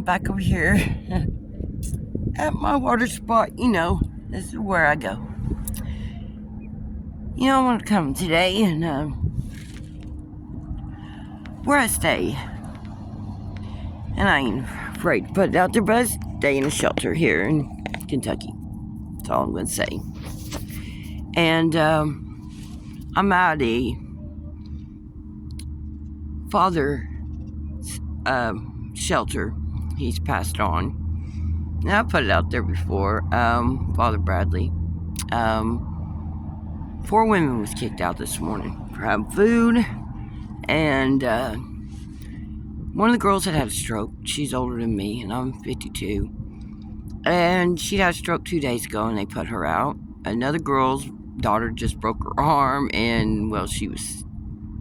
back over here at my water spot. This is where I go. I want to come today and where I stay. And I ain't afraid to put it out there, but I stay in a shelter here in Kentucky. That's all I'm going to say. And I'm at a father shelter. He's passed on. And I put it out there before. Father Bradley. 4 women was kicked out this morning for having food. And one of the girls had a stroke. She's older than me, and I'm 52. And she had a stroke 2 days ago, and they put her out. Another girl's daughter just broke her arm, and, well, she was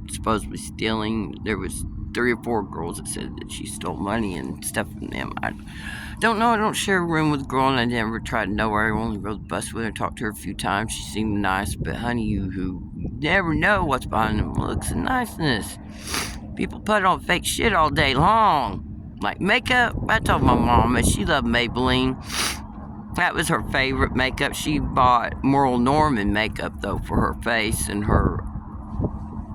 supposedly stealing. There was 3 or 4 girls that said that she stole money and stuff from them. I don't know. I don't share a room with a girl, and I never tried to know her. I only rode the bus with her, talked to her a few times. She seemed nice, but honey, you never know what's behind them looks and niceness. People put on fake shit all day long, like makeup. I told my mom that she loved Maybelline. That was her favorite makeup. She bought Merle Norman makeup though for her face, and her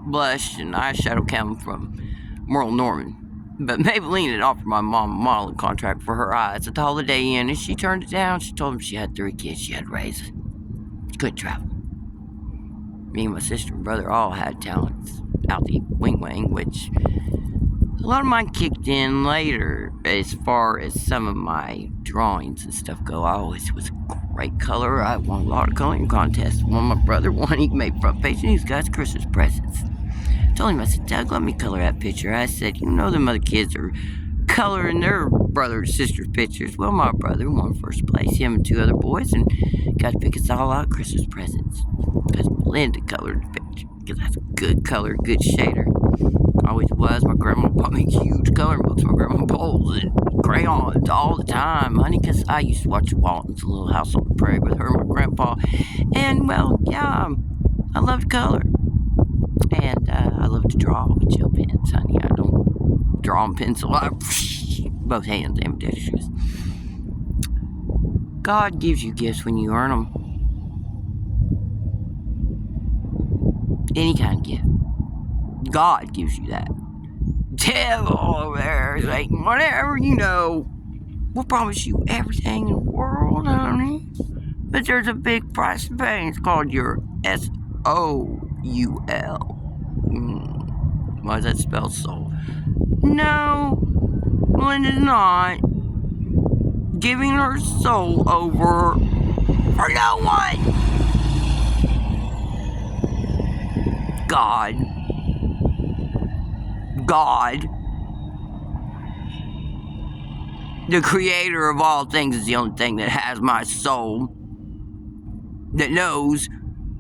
blush and eyeshadow came from Merle Norman. But Maybelline had offered my mom a modeling contract for her eyes at the Holiday Inn, and she turned it down. She told him she had 3 kids she had to raise. She couldn't travel. Me and my sister and brother all had talents out the wing, which a lot of mine kicked in later as far as some of my drawings and stuff go. I always was a great color. I won a lot of coloring contests. One my brother won. He made front page news guys Christmas presents. I told him, I said, Doug, let me color that picture. I said, them other kids are coloring their brother and sister's pictures. Well, my brother won first place, him and 2 other boys, and got to pick us all out Christmas presents. Because Melinda colored the picture. Because that's a good color, good shader. Always was. My grandma bought me huge coloring books. My grandma bowls and crayons all the time, honey, because I used to watch Walton's Little House on the Prairie with her and my grandpa. And, well, yeah, I love to color. And I love to draw with gel pens, honey. I don't draw in pencil. Both hands, ambidextrous. God gives you gifts when you earn them. Any kind of gift. God gives you that. Devil, there's like, whatever, we'll promise you everything in the world, honey. But there's a big price to pay, and it's called your SOUL. Why is that spelled soul? No, Melinda's not giving her soul over for no one. God, the creator of all things, is the only thing that has my soul, that knows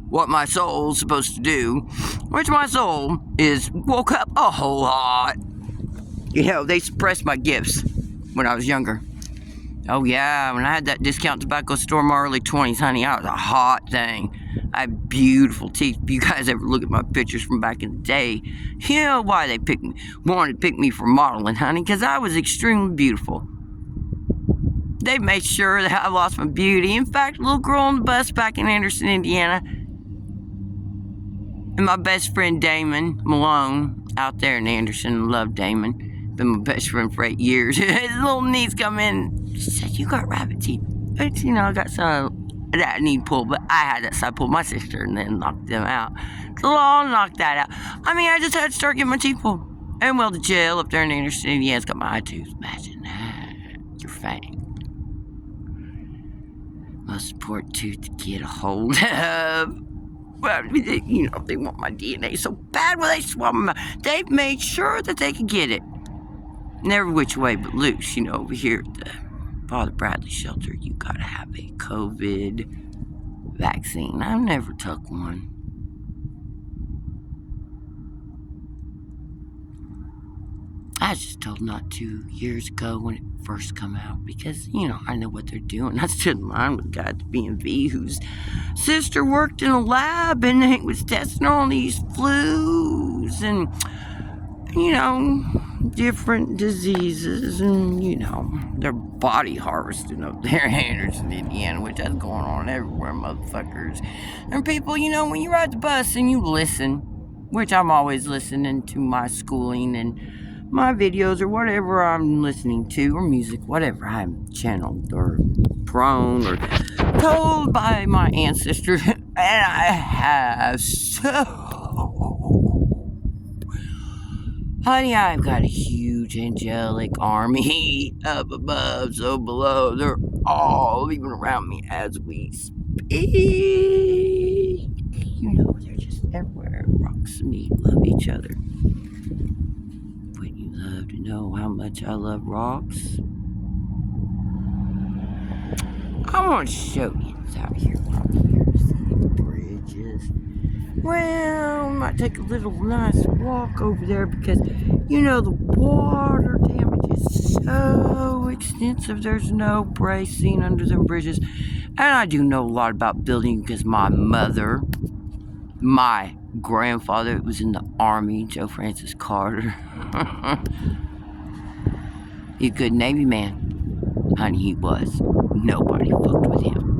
what my soul's supposed to do, which my soul is woke up a whole lot. They suppressed my gifts when I was younger. Oh yeah, when I had that discount tobacco store in my early 20s, honey, I was a hot thing. I had beautiful teeth. If you guys ever look at my pictures from back in the day, you know why they wanted to pick me for modeling, honey, because I was extremely beautiful. They made sure that I lost my beauty. In fact, a little girl on the bus back in Anderson, Indiana, and my best friend Damon Malone out there in Anderson, loved Damon. Been my best friend for 8 years. His little niece come in. She said, "You got rabbit teeth." But, I got some that I need pulled, but I had that, so I pulled my sister and then knocked them out. So I'll knock that out. I just had to start getting my teeth pulled. And, well, the jail up there in Anderson, Indiana's got my eye tooth. Imagine that. Your fang. Most important tooth to get a hold of. Well, they want my DNA so bad. Well, they swab them out. They made sure that they could get it. And every which way but loose. Over here at the Father Bradley shelter, you gotta have a COVID vaccine. I've never took one. I was just told not 2 years ago when it first come out because, I know what they're doing. I stood in line with a guy at the B&V whose sister worked in a lab and he was testing all these flus and, different diseases, and they're body harvesting up there in Anderson, Indiana, which is going on everywhere, motherfuckers. And people, when you ride the bus and you listen, which I'm always listening to my schooling and my videos or whatever I'm listening to, or music, whatever I'm channeled or thrown or told by my ancestors, and I have Honey, I've got a huge angelic army up above, so below. They're all even around me as we speak. They're just everywhere. Rocks and me love each other. Wouldn't you love to know how much I love rocks? I want to show you. It's out here. See the bridges. Well, we might take a little nice walk over there because, the water damage is so extensive. There's no bracing under them bridges. And I do know a lot about building because my grandfather was in the Army, Joe Francis Carter. He's a good Navy man. Honey, he was. Nobody fucked with him.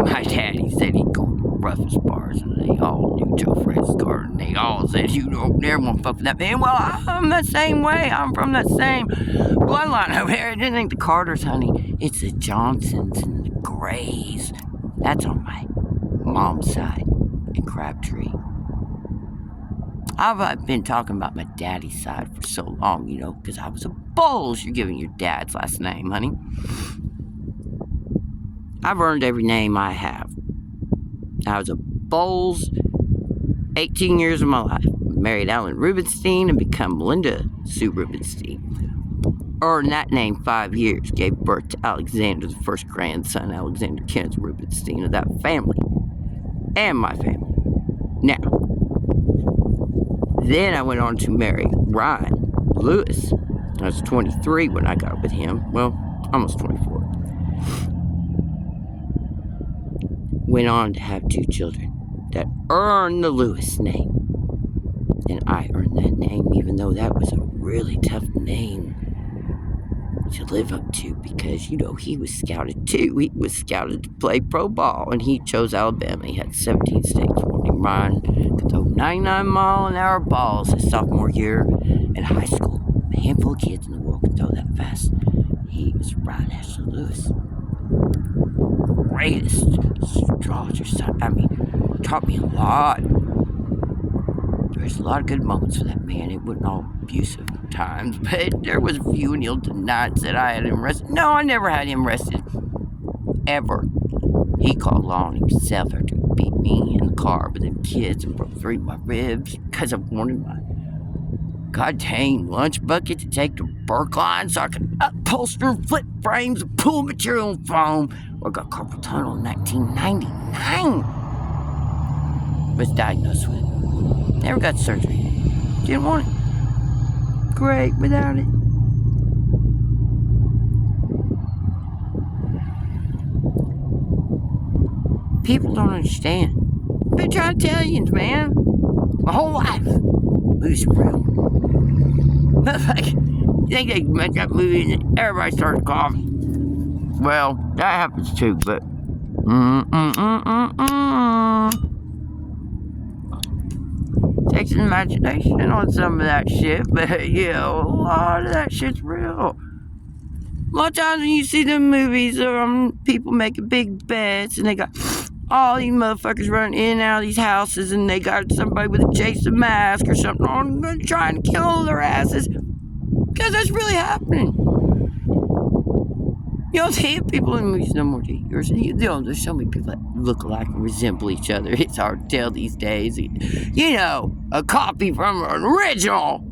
My daddy said he'd go to the roughest bars, and they all knew Joe Francis Carter, and they all said, you don't ever want to fuck with that man. Well, I'm the same way. I'm from that same bloodline over there. It ain't the Carters, honey. It's the Johnsons and the Grays. That's on my mom's side in Crabtree. I've been talking about my daddy's side for so long, because I was a Bowles. You're giving your dad's last name, honey. I've earned every name I have. I was a Bowles 18 years of my life. Married Alan Rubenstein and become Linda Sue Rubenstein. Earned that name 5 years. Gave birth to Alexander, the first grandson, Alexander Kenneth Rubenstein, of that family. And my family. Now, then I went on to marry Ryan Lewis. I was 23 when I got with him. Well, almost 24. Went on to have 2 children that earned the Lewis name. And I earned that name even though that was a really tough name to live up to because, he was scouted too. He was scouted to play pro ball and he chose Alabama. He had 17 states for him. Ryan could throw 99-mile-an-hour balls his sophomore year in high school. A handful of kids in the world could throw that fast. He was Ryan Ashley Lewis. Greatest astrologer son. Taught me a lot. There's a lot of good moments for that man. It wasn't all abusive times, but there was a few, and he'll deny it, said I had him arrested. No, I never had him arrested. Ever. He called law on himself after he beat me in the car with them kids and broke 3 of my ribs because I wanted my goddamn lunch bucket to take to Brookline so I could upholster and flip frames and pull material and foam. I got carpal tunnel in 1999. Was diagnosed with it. Never got surgery. Didn't want it. Great without it. People don't understand. I've been trying to tell you, man. My whole life. Who's real? You think they make that movie and everybody starts coughing? Well, that happens too, but takes an imagination on some of that shit, but a lot of that shit's real. A lot of times when you see them movies, people making big bets, and they got all these motherfuckers running in and out of these houses, and they got somebody with a Jason mask or something on, trying to kill their asses, because that's really happening. You don't see people in movies no more, do you? There's so many people that look alike and resemble each other. It's hard to tell these days. A copy from an original.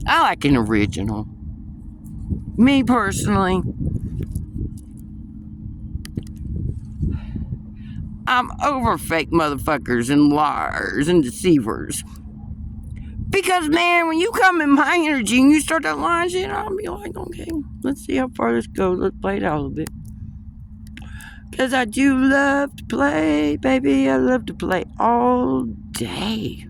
I like an original. Me personally. I'm over fake motherfuckers and liars and deceivers. Because, man, when you come in my energy and you start that lying shit, I'll be like, okay, let's see how far this goes. Let's play it out a little bit. Because I do love to play, baby. I love to play all day.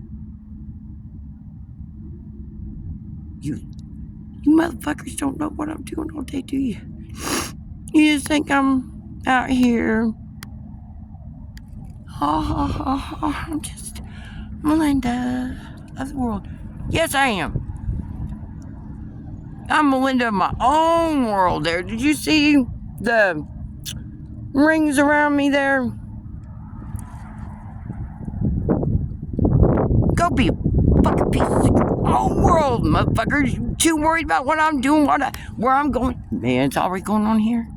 You motherfuckers don't know what I'm doing all day, do you? You just think I'm out here. I'm just Melinda of the world. Yes, I am. I'm Melinda of my own world there. Did you see the rings around me there? Go be a fucking piece of your own world, motherfuckers. You too worried about what I'm doing, where I'm going. Man, it's already going on here.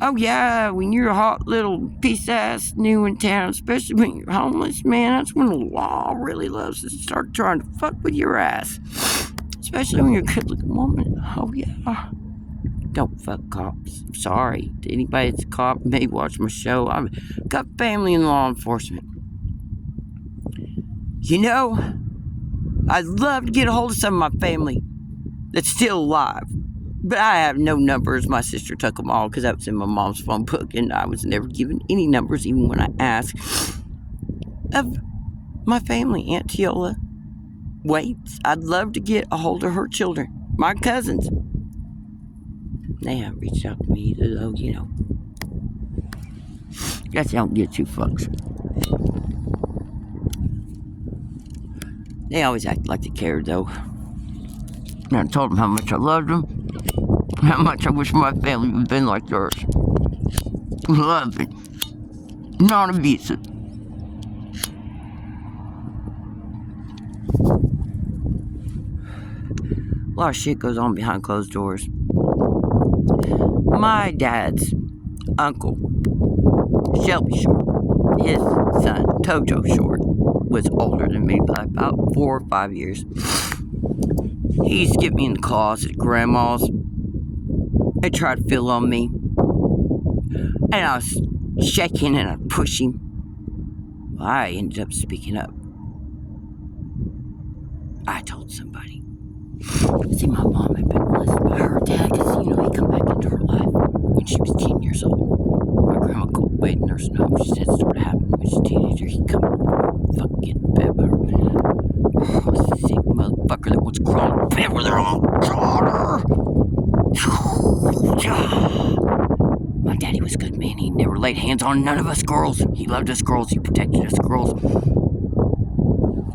Oh yeah, when you're a hot little piece ass new in town, especially when you're homeless, man, that's when the law really loves to start trying to fuck with your ass. Especially when you're a good looking woman. Oh yeah. Don't fuck cops. I'm sorry to anybody that's a cop may watch my show. I've got family in law enforcement. You know, I'd love to get a hold of some of my family that's still alive. But I have no numbers. My sister took them all because that was in my mom's phone book, and I was never given any numbers, even when I asked. Of my family, Aunt Teola waits. I'd love to get a hold of her children, my cousins. They haven't reached out to me either, though, you know. Guess I don't get two fucks. They always act like they cared, though. And I told them how much I loved them. How much I wish my family would have been like yours. Loving. Not abusive. A lot of shit goes on behind closed doors. My dad's uncle, Shelby Short, his son, Tojo Short, was older than me by about 4 or 5 years. He used to get me in the closet at Grandma's. They tried to feel on me. And I was shaking and I'd push him. Well, I ended up speaking up. I told somebody. See, my mom had been molested by her dad because, you know, he come back into her life when she was 10 years old. My grandma go away to nursing home. She said it started happening when she was a teenager. He'd come and fucking get in bed with her. Oh, sick motherfucker that wants to crawl in bed with her own daughter. My daddy was a good man. He never laid hands on none of us girls. He loved us girls. He protected us girls.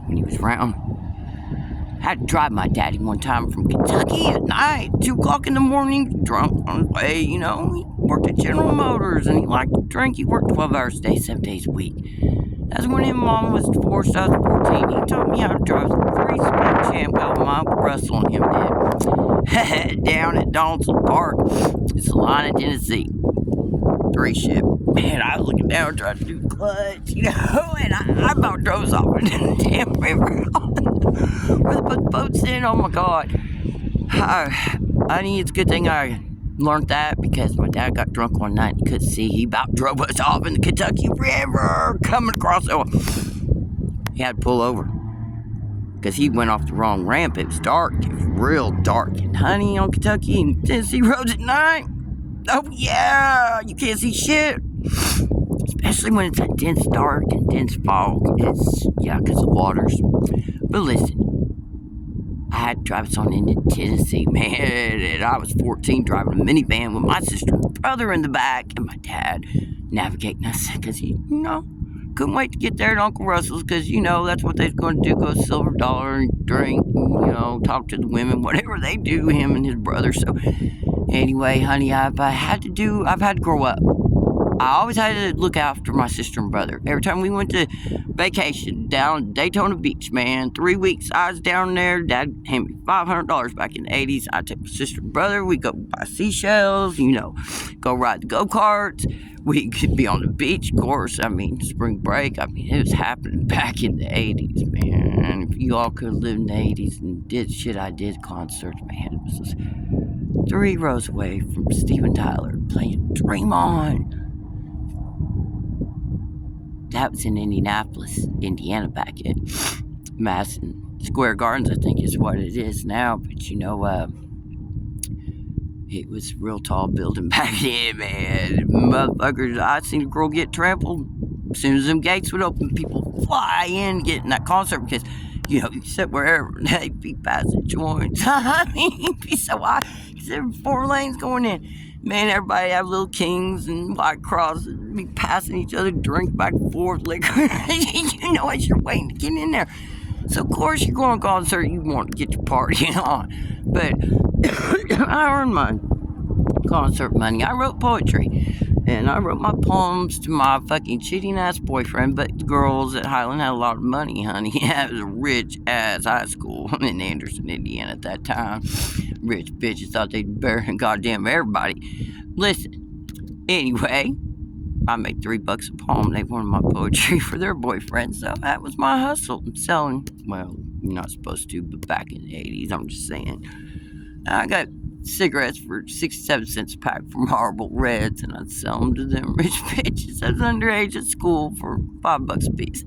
When he was around, I had to drive my daddy one time from Kentucky at night, 2 o'clock in the morning, drunk on his way, you know. He worked at General Motors and he liked to drink. He worked 12 hours a day, 7 days a week. That's when his mom was divorced. I was 14. He taught me how to drive the 3-speed champ while my Uncle Russell and him did. Down at Donaldson Park, Salina, Tennessee. 3-ship. Man, I was looking down trying to do the clutch, you know, and I about drove off into the damn river where they put the boats in. Oh my God. Honey, it's a good thing I learned that because my dad got drunk one night and he couldn't see. He about drove us off in the Kentucky River coming across. He had to pull over because he went off the wrong ramp. It was dark. It was real dark. And honey, on Kentucky and Tennessee roads at night, oh yeah, you can't see shit. Especially when it's that dense dark and dense fog. It's, yeah, because of waters. But listen, I had to drive us on into Tennessee, man. And I was 14 driving a minivan with my sister and brother in the back and my dad navigating us because he, you know, couldn't wait to get there at Uncle Russell's because, you know, that's what they're going to do, go to Silver Dollar and drink, and, you know, talk to the women, whatever they do, him and his brother. So anyway, honey, I've had to grow up. I always had to look after my sister and brother. Every time we went to vacation down Daytona Beach, man, 3 weeks I was down there. Dad handed me $500 back in the 80s. I take my sister and brother. We go buy seashells, you know, go ride the go-karts. We could be on the beach, of course. I mean, spring break. I mean, it was happening back in the 80s, man. If you all could have lived in the 80s and did shit I did, concerts, man, it was just 3 rows away from Steven Tyler playing Dream On. That was in Indianapolis, Indiana, back at Madison Square Gardens, I think is what it is now. But, you know, it was a real tall building back then, man. Motherfuckers, I seen a girl get trampled. As soon as them gates would open, people fly in getting that concert because you sit wherever they be passing joints. I mean, it'd be so high because there were 4 lanes going in. Man, everybody have little Kings and White Crosses, be passing each other drinks back and forth, liquor. As you're waiting to get in there. So, of course, you're going to concert, you want to get your party on. But I earned my concert money. I wrote poetry. And I wrote my poems to my fucking cheating ass boyfriend. But the girls at Highland had a lot of money, honey. Yeah, it was a rich ass high school in Anderson, Indiana at that time. Rich bitches thought they'd bury goddamn everybody. Listen, anyway, I made $3 a poem. They wanted my poetry for their boyfriend, so that was my hustle. I'm selling, well, you're not supposed to, but back in the 80s, I'm just saying. I got cigarettes for 67 cents a pack from Marlboro Reds, and I'd sell them to them rich bitches. I was underage at school for $5 a piece.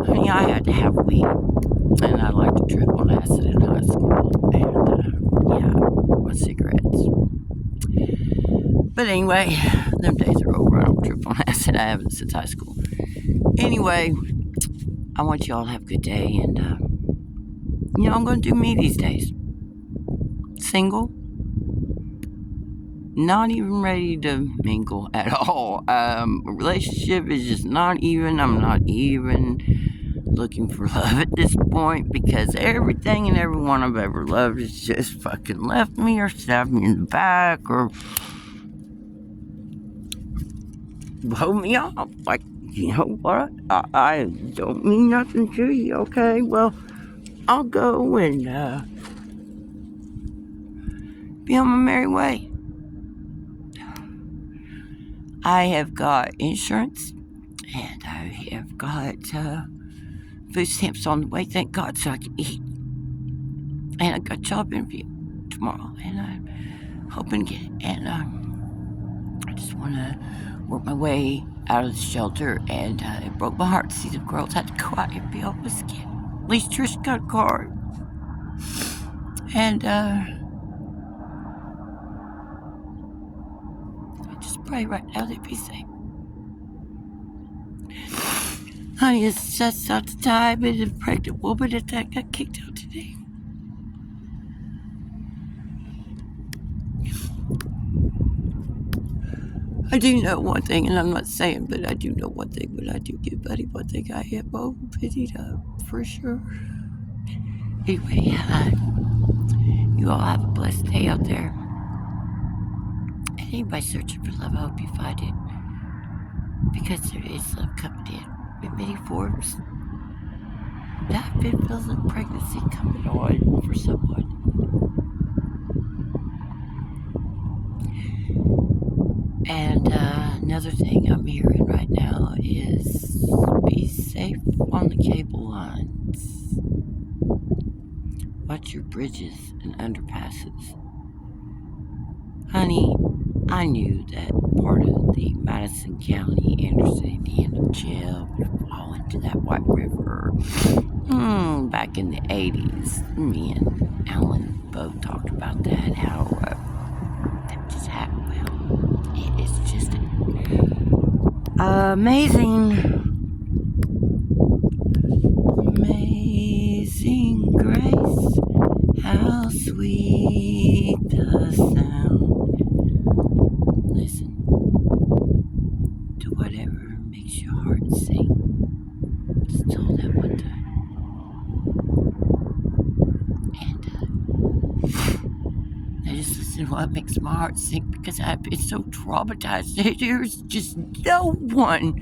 Honey, I had to have weed, and I liked to trip on acid in high school, and my cigarettes. But anyway, them days are over. I don't trip on acid. I haven't since high school. Anyway, I want you all to have a good day, and I'm going to do me these days. Single, not even ready to mingle at all. A relationship is just not even. I'm not even looking for love at this point because everything and everyone I've ever loved has just fucking left me or stabbed me in the back or blow me off. Like, you know what? I don't mean nothing to you, okay? Well, I'll go and be on my merry way. I have got insurance, and I have got food stamps on the way, thank God, so I can eat. And I got a job interview tomorrow, and I'm hoping to get it. And I just want to work my way out of the shelter, and it broke my heart to see the girls had to go out and be able to skip. At least Trish got a car. And pray right now they'd be safe. Honey, it's just not the time, and a pregnant woman that got kicked out today. I do know one thing, and I'm not saying, but I do know one thing. When I do get buddy, one thing I am pitied up for sure. Anyway, you all have a blessed day out there. Anybody searching for love, I hope you find it. Because there is love coming in many forms. I've been feeling pregnancy coming on for someone. And another thing I'm hearing right now is be safe on the cable lines. Watch your bridges and underpasses. Honey, I knew that part of the Madison County, Anderson, Indiana jail would fall into that White River. Back in the 80s, me and Alan both talked about that, how that just happened. Well, it is just amazing grace, how sweet the sound. Listen to whatever makes your heart sing. Just told that one time. And I just listen to what makes my heart sing because I've been so traumatized. There's just no one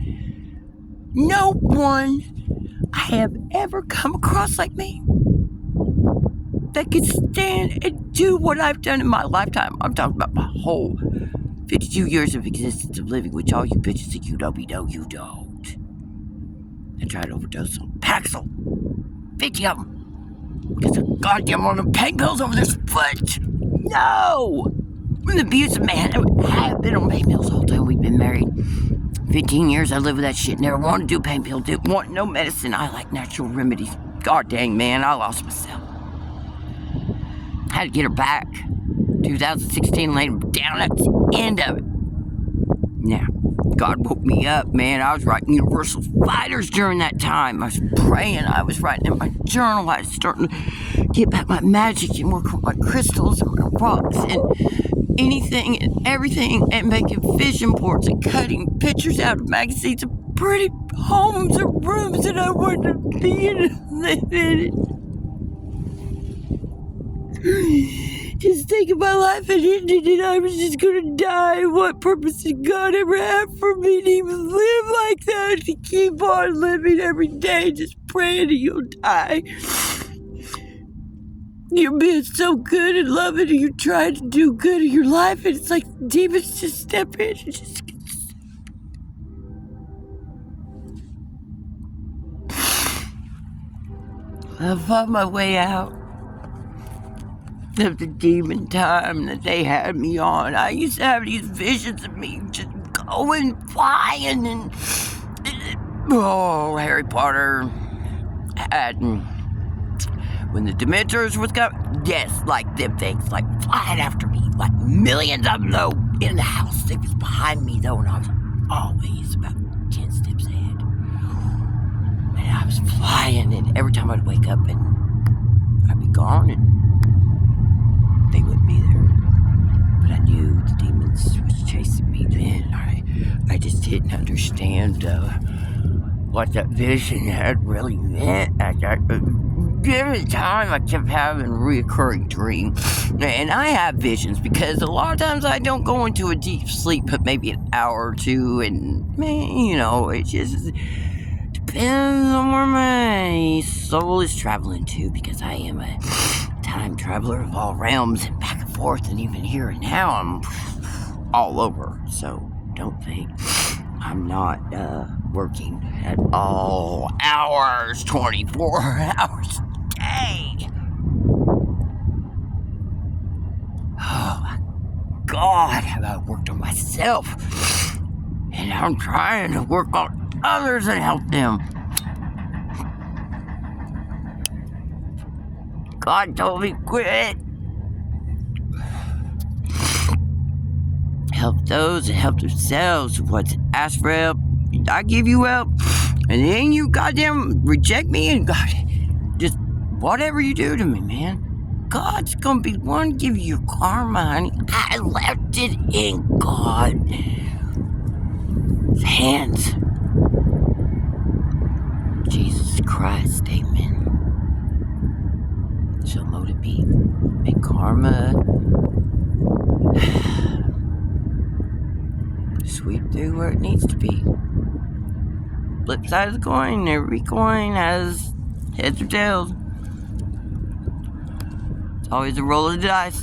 I have ever come across like me that could stand and do what I've done in my lifetime. I'm talking about my whole 52 years of existence of living, which all you bitches think you know me know you don't. I tried to overdose on Paxil. 50 of them. Because of goddamn on the pain pills over this foot. No! I'm an abusive man. I have been on pain pills the whole time we've been married. 15 years I lived with that shit. Never wanted to do pain pills. Didn't want no medicine. I like natural remedies. God dang, man, I lost myself. Had to get her back. 2016, laid him down at the end of it. Now, God woke me up, man. I was writing Universal Fighters during that time. I was praying. I was writing in my journal. I was starting to get back my magic and work with my crystals and my rocks and anything and everything, and making vision boards and cutting pictures out of magazines of pretty homes or rooms that I wanted to be in and live in. Just thinking my life had ended and I was just gonna die. What purpose did God ever have for me to even live like that? To keep on living every day, just praying that you'll die. You're being so good and loving and you're trying to do good in your life, and it's like demons just step in and just... I found my way out of the demon time that they had me on. I used to have these visions of me just going, flying, and Harry Potter. And when the Dementors was coming, yes, like them things, like flying after me, like millions of them though, in the house. They was behind me though, and I was always about 10 steps ahead. And I was flying, and every time I'd wake up and I'd be gone, and they wouldn't be there. But I knew the demons was chasing me then. I just didn't understand what that vision had really meant. Every time I kept having a reoccurring dream. And I have visions because a lot of times I don't go into a deep sleep, but maybe an hour or two, and man, it just depends on where my soul is traveling to, because I am a time traveler of all realms and back and forth, and even here and now I'm all over. So don't think I'm not working at all hours, 24 hours a day. Oh my God, have I worked on myself, and I'm trying to work on others and help them. God told me quit. Help those that help themselves. What's ask for help, I give you help. And then you goddamn reject me, and God, just whatever you do to me, man, God's gonna be the one to give you your karma, honey. I left it in God's hands. Jesus Christ, amen. So let it be. May karma sweep through where it needs to be. Flip side of the coin, every coin has heads or tails. It's always a roll of the dice.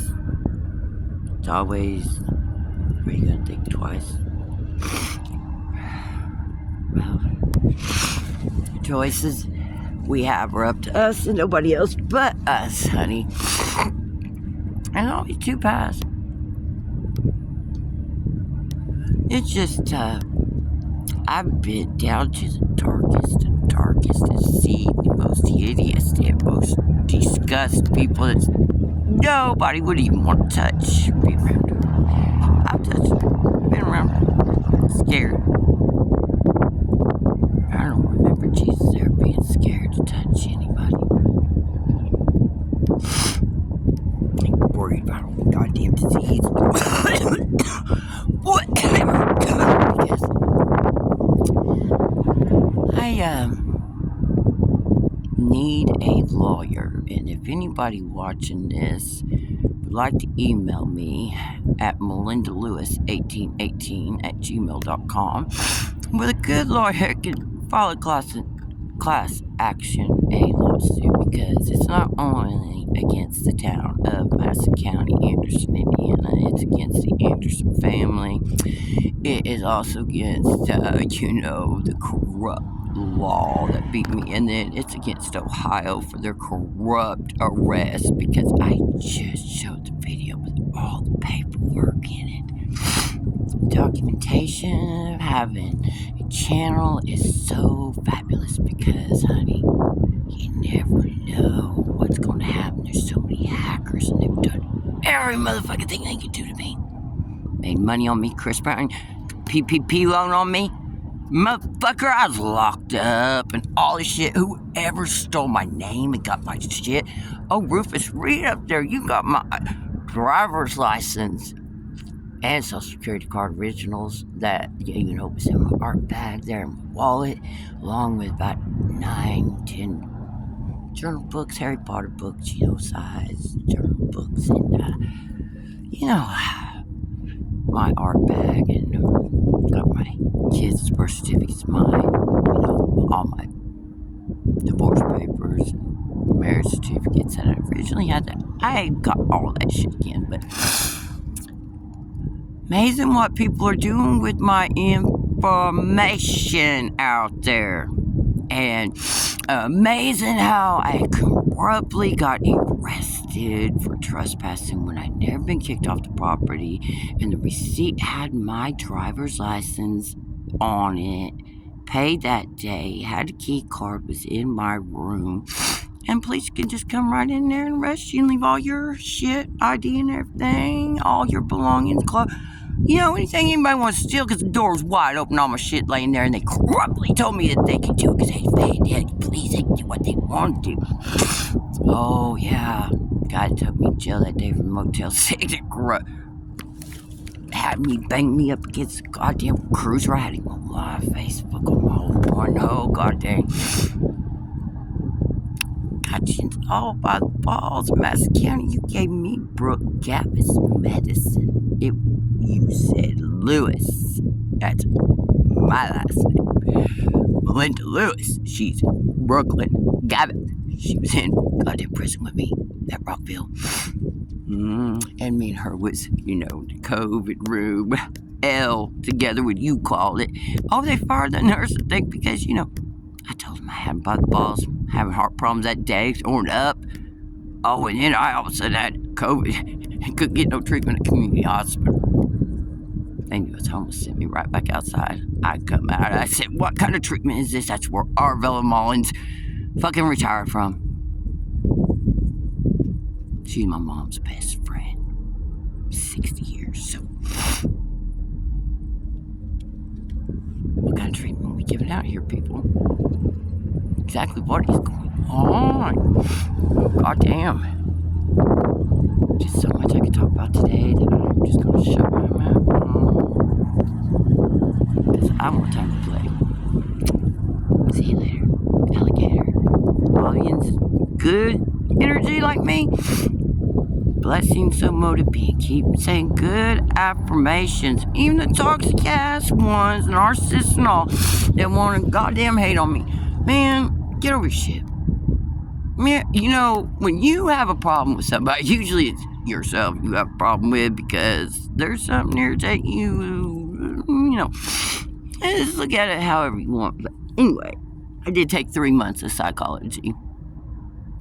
It's always, are you gonna think twice? Well, the choices we have are up to us and nobody else but us, honey. And always two paths. It's just, I've been down to the darkest and seen the most hideous and most disgust people that nobody would even want to touch, be around. I've touched, been around, scared. I don't remember Jesus ever being scared to touch anybody. I'm worried about a goddamn disease. Whatever. Because I need a lawyer, and if anybody watching this would like to email me at melindalewis1818@gmail.com with a good lawyer can file a class action A lawsuit, because it's not only against the town of Madison County, Anderson, Indiana, it's against the Anderson family. It is also against, the corrupt law that beat me, and then it's against Ohio for their corrupt arrest, because I just showed the video with all the paperwork in it. Documentation of having a channel is so fabulous, because, honey, you never know what's going to happen. There's so many hackers, and they've done every motherfucking thing they can do to me. Made money on me, Chris Brown. PPP loan on me? Motherfucker, I was locked up and all this shit. Whoever stole my name and got my shit. Oh, Rufus, read up there. You got my driver's license and Social Security card originals that, was in my art bag there in my wallet, along with about 9, 10 journal books, Harry Potter books, size journal books, and, my art bag, and got my kids' birth certificates, mine, all my divorce papers, marriage certificates that I originally had. I got all that shit again, but amazing what people are doing with my information out there. And amazing how I abruptly got arrested for trespassing when I'd never been kicked off the property, and the receipt had my driver's license on it, paid that day, had a key card, was in my room, and police can just come right in there and arrest you and leave all your shit, ID and everything, all your belongings, clothes. Anything anybody wants to steal, because the door was wide open, all my shit laying there, and they corruptly told me that they could do it because they police, they could do what they want to do. Oh, yeah. Guy took me to jail that day from Motel 6 and had me bang me up against the goddamn cruiser. I had him on my face, fucking whole one. Oh, goddamn. Got you all by the balls, Madison County. You gave me Brooke Gavis medicine. You said Lewis. That's my last name. Melinda Lewis. She's Brooklyn Gavis. She was in goddamn prison with me at Rockville. And me and her was, the COVID room. L together, what you call it. Oh, they fired the nurse, I think, because, I told them I had them by the balls, having heart problems that day, torn up. Oh, and then I all of a sudden had COVID and couldn't get no treatment at community hospital. And U.S. Homeless sent me right back outside. I come out, I said, what kind of treatment is this? That's where Arvella Mullins fucking retired from. She's my mom's best friend. 60 years, so. What kind of treatment are we giving out here, people? Exactly what is going on? Goddamn. Just so much I could talk about today that I'm just going to shut my mouth. Because I want time to play. See you later, alligator. Audience, good energy like me. Blessings, so motive being. Keep saying good affirmations. Even the toxic ass ones, narcissists and all, that want to goddamn hate on me. Man, get over your shit. Man, when you have a problem with somebody, usually it's yourself you have a problem with because there's something irritating you. Just look at it however you want. But anyway, I did take 3 months of psychology.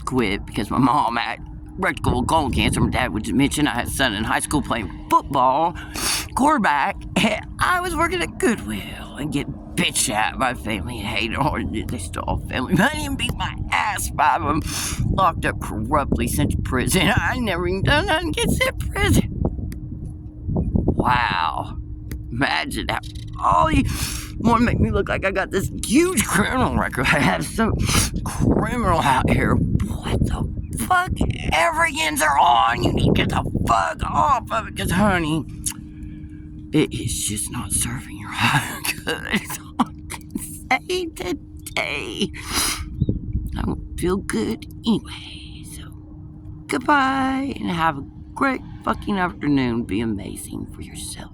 Quit because my mom had rectal colon cancer. My dad would just mention I had a son in high school playing football, quarterback, and I was working at Goodwill and getting bitched at by family and hated on. They stole family money and beat my ass. 5 of them locked up corruptly, sent to prison. I never even done nothing, get sent to prison. Wow. Imagine that. All you want to make me look like I got this huge criminal record. I have some criminal out here. What the fuck? Every ends are on. You need to get the fuck off of it, because, honey, it is just not serving your higher good. That's all I can say today. I don't feel good anyway. So, goodbye, and have a great fucking afternoon. Be amazing for yourself.